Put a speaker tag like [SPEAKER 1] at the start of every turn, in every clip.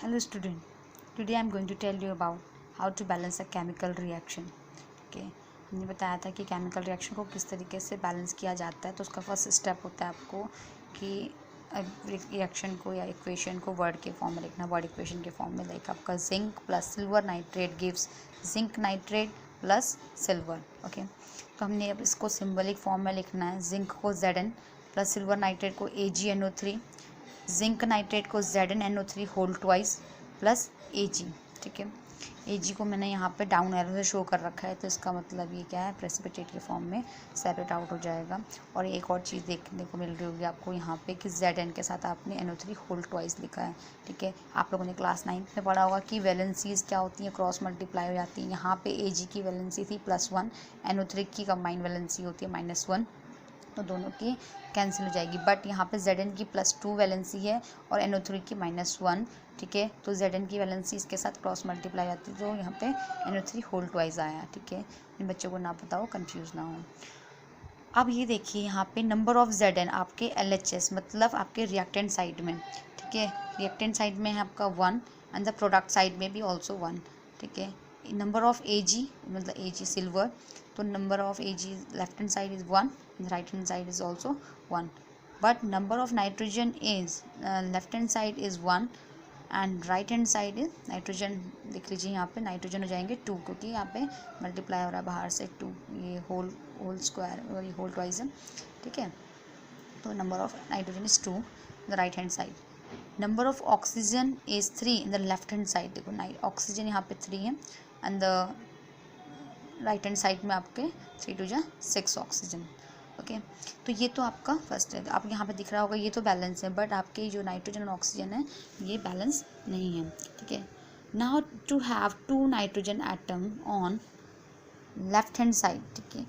[SPEAKER 1] Hello student, today I am going to tell you about how to balance a chemical reaction. Okay, हमने बताया था कि chemical reaction को किस तरीके से बैलेंस किया जाता है. तो उसका फर्स्ट स्टेप होता है आपको कि रिएक्शन को या इक्वेशन को वर्ड के फॉर्म में लिखना. वर्ड इक्वेशन के फॉर्म में लाइक आपका zinc plus silver nitrate gives zinc nitrate plus silver. Okay, तो हमने अब इसको सिम्बलिक फॉर्म में लिखना है. जिंक को Zn प्लस सिल्वर नाइट्रेट को AgNO3, जिंक नाइट्रेट को ZnNO3 whole twice plus Ag. ठीक है, Ag को मैंने यहाँ पे डाउन एरो से शो कर रखा है, तो इसका मतलब ये क्या है, प्रेसिपिटेट के फॉर्म में सेपरेट आउट हो जाएगा. और एक और चीज़ देखने को मिल रही होगी आपको यहाँ पे कि Zn के साथ आपने NO3 होल ट्वाइस लिखा है. ठीक है, आप लोगों ने क्लास 9 में पढ़ा होगा कि वैलेंसीज क्या होती हैं, क्रॉस मल्टीप्लाई हो जाती है. यहाँ पे Ag की वैलेंसी थी +1, NO3 की कंबाइंड वैलेंसी होती है -1, तो दोनों की कैंसिल हो जाएगी. बट यहाँ पे Zn की +2 वैलेंसी है और NO3 की -1. ठीक है, तो Zn की वैलेंसी इसके साथ क्रॉस मल्टीप्लाई आती है, तो यहाँ पे NO3 होल ट्वाइस आया. ठीक है, इन बच्चों को ना पता हो, कंफ्यूज ना हो. अब ये देखिए यहाँ पे नंबर ऑफ Zn आपके LHS मतलब आपके रिएक्टेंट साइड में. ठीक है, रिएक्टेंट साइड में है आपका 1 एंड द प्रोडक्ट साइड में भी ऑल्सो 1. ठीक है, नंबर ऑफ Ag मतलब Ag सिल्वर, तो number of Ag left hand side is 1, right hand side is also 1. But number of nitrogen is left hand side is 1 and right hand side is nitrogen. देख लीजिए यहाँ पे nitrogen हो जाएंगे 2, क्योंकि यहाँ पे मल्टीप्लाई हो रहा है बाहर से 2, ये होल स्क्वायर और ये होल ट्वाइस है. ठीक है, तो number of nitrogen is 2 the right hand side. Number of oxygen is 3 in the left hand side. देखो ऑक्सीजन यहाँ पे 3 है and the right hand side में आपके 3 2 जा 6 ऑक्सीजन. ओके, तो ये तो आपका फर्स्ट है. आप यहाँ पे दिख रहा होगा ये तो बैलेंस है, बट आपके जो नाइट्रोजन और ऑक्सीजन है ये बैलेंस नहीं है. ठीक है, now to have 2 nitrogen atom on left hand side. ठीक है,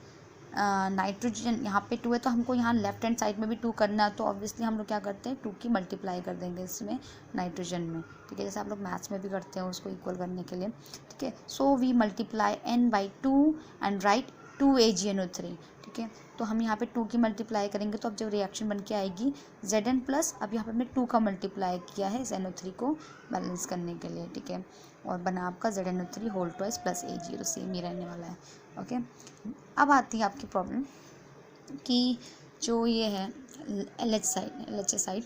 [SPEAKER 1] नाइट्रोजन यहाँ पे 2 है, तो हमको यहाँ लेफ्ट हैंड साइड में भी 2 करना है, तो ऑब्वियसली हम लोग क्या करते हैं 2 की मल्टीप्लाई कर देंगे इसमें नाइट्रोजन में. ठीक है, जैसे आप लोग मैथ्स में भी करते हैं उसको इक्वल करने के लिए. ठीक है, so we multiply n/2 and write 2 AgNO3. ठीक है, तो हम यहाँ पे 2 की मल्टीप्लाई करेंगे, तो अब जब रिएक्शन बन के आएगी Zn प्लस, अब यहाँ पे हमने 2 का मल्टीप्लाई किया है इस NO3 को बैलेंस करने के लिए. ठीक है, और बना आपका ZnO3 whole twice plus Ag, तो सेम ही रहने वाला है. ओके, अब आती है आपकी प्रॉब्लम कि जो ये है LH साइड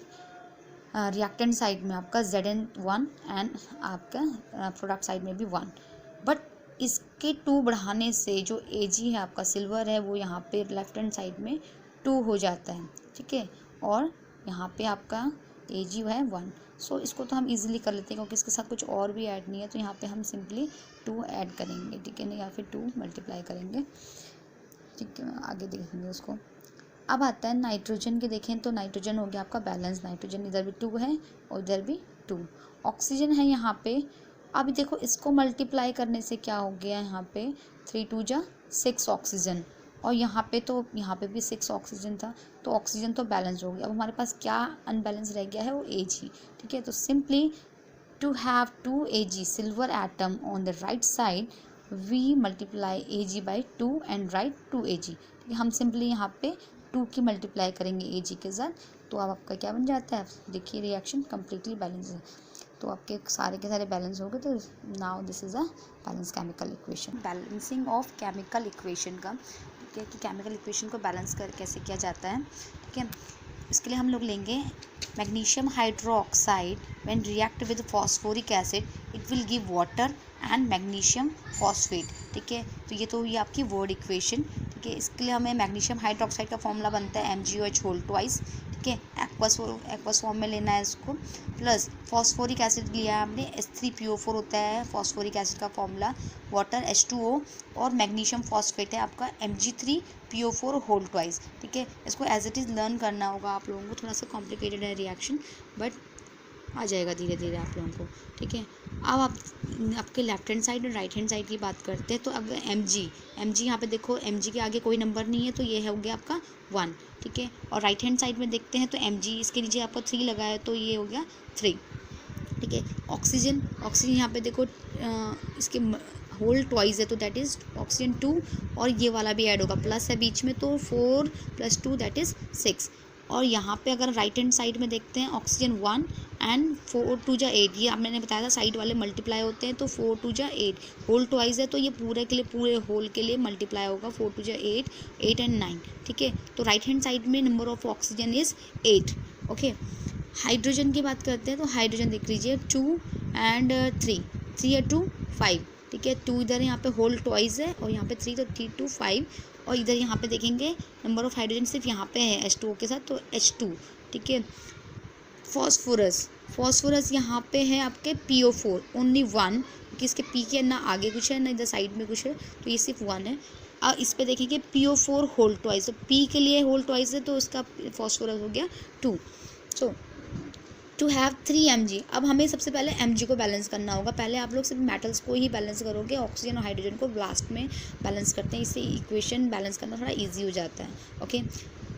[SPEAKER 1] रिएक्टेंट साइड में आपका Zn1 एंड आपका प्रोडक्ट साइड में भी 1, बट इसके 2 बढ़ाने से जो Ag है आपका सिल्वर है वो यहाँ पे लेफ्ट हैंड साइड में 2 हो जाता है. ठीक है, और यहाँ पे आपका Ag है 1. सो इसको तो हम इजीली कर लेते हैं क्योंकि इसके साथ कुछ और भी ऐड नहीं है, तो यहाँ पे हम सिंपली 2 ऐड करेंगे. ठीक है ना, या फिर 2 मल्टीप्लाई करेंगे. ठीक है, आगे देखेंगे उसको. अब आता है नाइट्रोजन के. देखें तो नाइट्रोजन हो गया आपका बैलेंस. नाइट्रोजन इधर भी 2 है और इधर भी 2. ऑक्सीजन है यहाँ पे. अभी देखो इसको मल्टीप्लाई करने से क्या हो गया, यहाँ पे 3 2 जा 6 ऑक्सीजन, और यहाँ पे भी 6 ऑक्सीजन था, तो ऑक्सीजन तो बैलेंस हो गया. अब हमारे पास क्या अनबैलेंस रह गया है, वो Ag. ठीक है, तो simply to have 2 Ag silver atom on the right side we multiply Ag/2 and write 2 Ag. ठीक है, हम सिंपली यहाँ पे 2 की मल्टीप्लाई करेंगे Ag के साथ, तो अब आपका क्या बन जाता है, देखिए रिएक्शन कम्प्लीटली बैलेंस है. तो आपके सारे के सारे बैलेंस हो गए. तो now this is a balance chemical equation. Balancing of chemical equation का. ठीक है, कि केमिकल इक्वेशन को बैलेंस कर कैसे किया जाता है. ठीक है, इसके लिए हम लोग लेंगे magnesium hydroxide when react with phosphoric acid it will give water and magnesium phosphate. ठीक है, तो ये तो ये आपकी वर्ड इक्वेशन. ठीक है, इसके लिए हमें मैग्नीशियम हाइड्रोक्साइड का फॉर्मूला बनता है MgOH होल ट्वाइस. ठीक है, एक्वस फॉर्म में लेना है इसको, प्लस फॉस्फोरिक एसिड लिया है हमने H3PO4 होता है फॉस्फोरिक एसिड का फॉर्मूला, वाटर H2O, और मैग्नीशियम फॉस्फेट है आपका Mg3PO4 होल ट्वाइस. ठीक है, इसको एज इट इज़ लर्न करना होगा आप लोगों को. थोड़ा सा कॉम्प्लिकेटेड है रिएक्शन, बट आ जाएगा धीरे धीरे आप लोगों को. ठीक है, अब आपके लेफ्ट हैंड साइड और राइट हैंड साइड की बात करते हैं. तो अब Mg यहाँ पे देखो, Mg के आगे कोई नंबर नहीं है, तो ये हो गया आपका 1. ठीक है, और राइट हैंड साइड में देखते हैं तो Mg इसके नीचे आपको 3 लगा है, तो ये हो गया 3. ठीक है, ऑक्सीजन यहाँ पे देखो इसके होल ट्वाइस है, तो दैट इज़ ऑक्सीजन 2, और ये वाला भी ऐड होगा, प्लस है बीच में, तो 4 + 2 दैट इज़ 6. और यहाँ पे अगर राइट हैंड साइड में देखते हैं ऑक्सीजन 1 एंड 4 2 जा 8, ये मैंने बताया था साइड वाले मल्टीप्लाई होते हैं, तो 4 2 जा 8 होल ट्वाइस है, तो ये पूरे के लिए पूरे होल के लिए मल्टीप्लाई होगा 4 2 जा 8 8 एंड 9, ठीक है। तो राइट हैंड साइड में number of oxygen is 8, okay. Hydrogen की बात करते हैं तो हाइड्रोजन देख लीजिए 2 एंड 3 3 या 2 5, ठीक है। 2 इधर यहाँ पे होल ट्वाइस है और यहाँ पे 3, तो 3 2 5, और इधर यहाँ पे देखेंगे नंबर ऑफ हाइड्रोजन सिर्फ यहाँ पे है H2O के साथ, तो H2, ठीक है। फॉस्फोरस यहाँ पे है आपके PO4 ओनली 1, क्योंकि इसके P के ना आगे कुछ है ना इधर साइड में कुछ है, तो ये सिर्फ 1 है। और इस पे देखेंगे PO4 होल ट्वाइस, तो P के लिए होल ट्वाइस है तो उसका फॉस्फोरस हो गया 2। सो टू हैव 3 mg, अब हमें सबसे पहले mg को बैलेंस करना होगा। पहले आप लोग सिर्फ मेटल्स को ही बैलेंस करोगे, ऑक्सीजन और हाइड्रोजन को लास्ट में बैलेंस करते हैं, इससे इक्वेशन बैलेंस करना थोड़ा इजी हो जाता है, okay.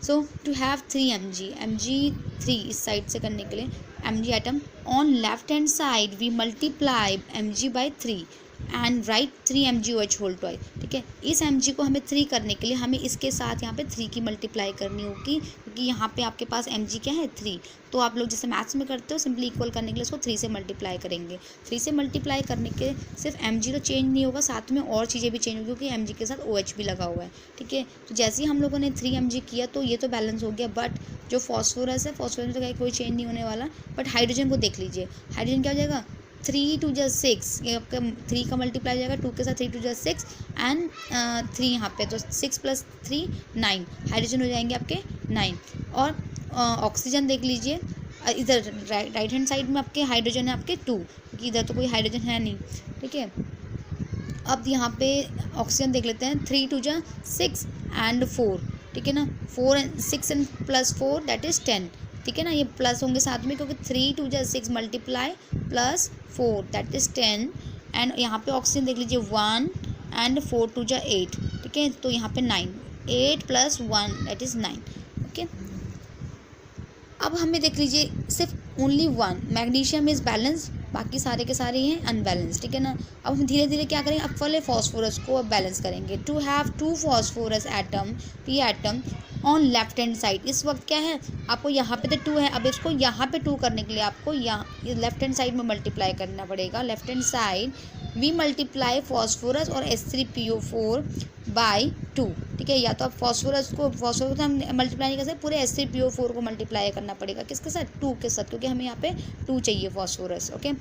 [SPEAKER 1] So to have 3 mg 3 इस साइड से करने के लिए mg atom on left hand side we multiply mg by 3 and write 3 MgOH whole twice, ठीक है। इस mg को हमें 3 करने के लिए हमें इसके साथ यहाँ पे 3 की मल्टीप्लाई करनी होगी, क्योंकि यहाँ पे आपके पास mg क्या है 3, तो आप लोग जैसे मैथ्स में करते हो सिंपली इक्वल करने के लिए इसको 3 से मल्टीप्लाई करेंगे। 3 से मल्टीप्लाई करने के सिर्फ mg तो चेंज नहीं होगा, साथ में और चीज़ें भी चेंज होगी, क्योंकि mg के साथ OH भी लगा हुआ है, ठीक है। तो जैसे ही हम लोगों ने 3 mg किया तो ये तो बैलेंस हो गया, बट जो फॉस्फोरस है फॉस्फोरस में तो कोई चेंज नहीं होने वाला, बट हाइड्रोजन को देख लीजिए। हाइड्रोजन क्या हो जाएगा 3 2 जा 6, ये आपका 3 का मल्टीप्लाई जाएगा 2 के साथ, 3 2 जा 6 एंड 3 यहाँ पे, तो 6 + 3 9, हाइड्रोजन हो जाएंगे आपके 9। और ऑक्सीजन देख लीजिए, इधर राइट हैंड साइड में आपके हाइड्रोजन है आपके 2, क्योंकि इधर तो कोई हाइड्रोजन है नहीं, ठीक है। अब यहाँ पे ऑक्सीजन देख लेते हैं 3 2 जा 6 एंड 4, ठीक है ना, 4 and 6 एंड +4 दैट इज़ 10, ठीक है ना, ये प्लस होंगे साथ में, क्योंकि 3 2 जा 6 मल्टीप्लाई +4 दैट इज़ 10, एंड यहाँ पे ऑक्सीजन देख लीजिए 1 एंड 4 2 जा 8, ठीक है, तो यहाँ पे 9, 8 + 1 दैट इज़ 9, ओके। अब हमें देख लीजिए सिर्फ ओनली 1 मैग्नीशियम इज़ बैलेंस, बाकी सारे के सारे हैं अनबैलेंस, ठीक है ना। अब हम धीरे धीरे क्या करेंगे, अब पहले फॉस्फोरस को अब बैलेंस करेंगे। To have 2 phosphorus atom P atom on left hand side, इस वक्त क्या है आपको यहाँ पे तो 2 है, अब इसको यहाँ पे 2 करने के लिए आपको यहाँ लेफ्ट हैंड साइड में मल्टीप्लाई करना पड़ेगा। Left hand side we multiply phosphorus और H3PO4 बाई 2, ठीक है। या तो आप फॉस्फोरस को हम मल्टीप्लाई नहीं कर सकते, पूरे H3PO4 को मल्टीप्लाई करना पड़ेगा, किसके साथ 2 के साथ, क्योंकि हमें यहाँ पे 2 चाहिए phosphorus, okay.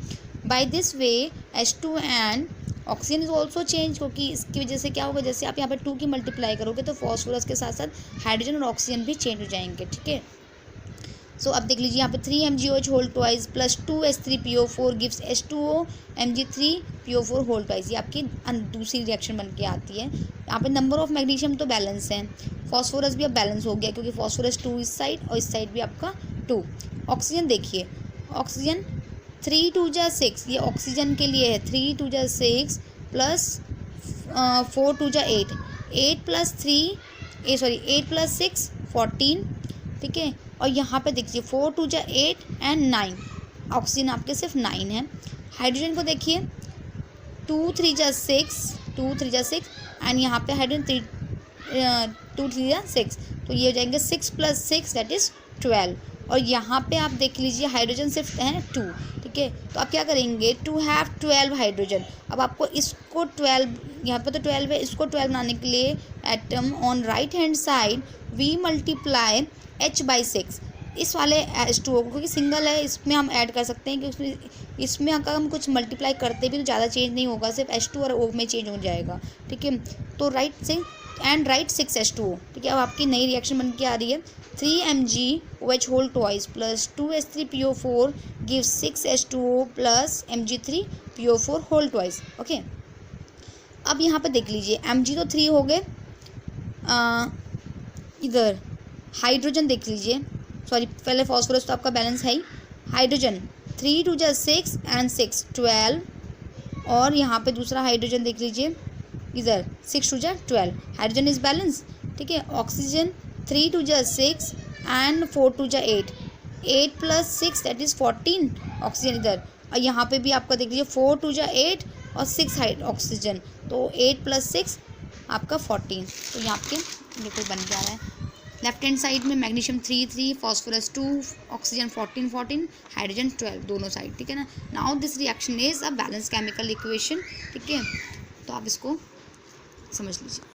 [SPEAKER 1] By this way H2 and oxygen is also change, क्योंकि इसकी वजह से क्या होगा, जैसे आप यहाँ पे 2 की मल्टीप्लाई करोगे तो फॉस्फोरस के साथ साथ हाइड्रोजन और ऑक्सीजन भी चेंज हो जाएंगे, ठीक है। सो अब देख लीजिए यहाँ पे 3 MgOH whole twice plus 2 H3PO4 gives H2O Mg3PO4 whole twice, ये आपकी दूसरी रिएक्शन बन के आती है। यहाँ पे नंबर ऑफ मैग्नीशियम तो बैलेंस है, फॉस्फोरस भी अब बैलेंस हो गया, क्योंकि फॉस्फोरस 2 इस साइड और इस साइड भी आपका 2। ऑक्सीजन देखिए, ऑक्सीजन 3 2 जा 6, ये ऑक्सीजन के लिए है, 3 2 जा 6 प्लस 4 2 जा 8, 8 + 6 14, ठीक है। और यहाँ पे देखिए 4 2 जा 8 एंड 9, ऑक्सीजन आपके सिर्फ 9 है। हाइड्रोजन को देखिए 2 3 जा 6 एंड यहाँ पे हाइड्रोजन 2 3 जा 6, तो ये हो जाएंगे 6 + 6 दैट इज़ 12। और यहाँ पे आप देख लीजिए हाइड्रोजन सिर्फ है 2, ठीक है। तो आप क्या करेंगे, टू हैव 12 हाइड्रोजन, अब आपको इसको 12, यहाँ पे तो 12 है, इसको 12 बनाने के लिए atom on right hand side we multiply H/6, इस वाले H2O को, क्योंकि सिंगल है इसमें हम ऐड कर सकते हैं, कि इसमें अगर हम कुछ मल्टीप्लाई करते भी तो ज़्यादा चेंज नहीं होगा, सिर्फ H2 और O में चेंज हो जाएगा, ठीक है। तो राइट 6 H2O, ठीक है। अब आपकी नई रिएक्शन बन के आ रही है, 3 MgOH whole twice plus 2 H3PO4 gives 6 H2O plus Mg3PO4 whole twice, okay. अब यहाँ पे देख लीजिए Mg तो 3 हो गए, इधर हाइड्रोजन देख लीजिए, सॉरी पहले फॉस्फोरस तो आपका बैलेंस है ही, हाइड्रोजन 3 2 जा 6 एंड 6 12, और यहाँ पे दूसरा हाइड्रोजन देख लीजिए, इधर 6 2 जा 12, हाइड्रोजन इज बैलेंस, ठीक है। ऑक्सीजन 3 2 जा 6 एंड 4 2 जा 8, 8 + 6 दैट इज़ 14, ऑक्सीजन इधर, और यहाँ पे भी आपका देख लीजिए 4 2 जा 8 और 6 ऑक्सीजन, तो 8 + 6 आपका 14, तो यहाँ आपके ये कोई बन जा रहा है। लेफ्ट हैंड साइड में मैग्नीशियम 3 फॉस्फोरस 2 ऑक्सीजन 14 हाइड्रोजन 12 दोनों साइड, ठीक है ना। Now this reaction is a balance chemical equation, ठीक है। तो आप इसको समझ लीजिए।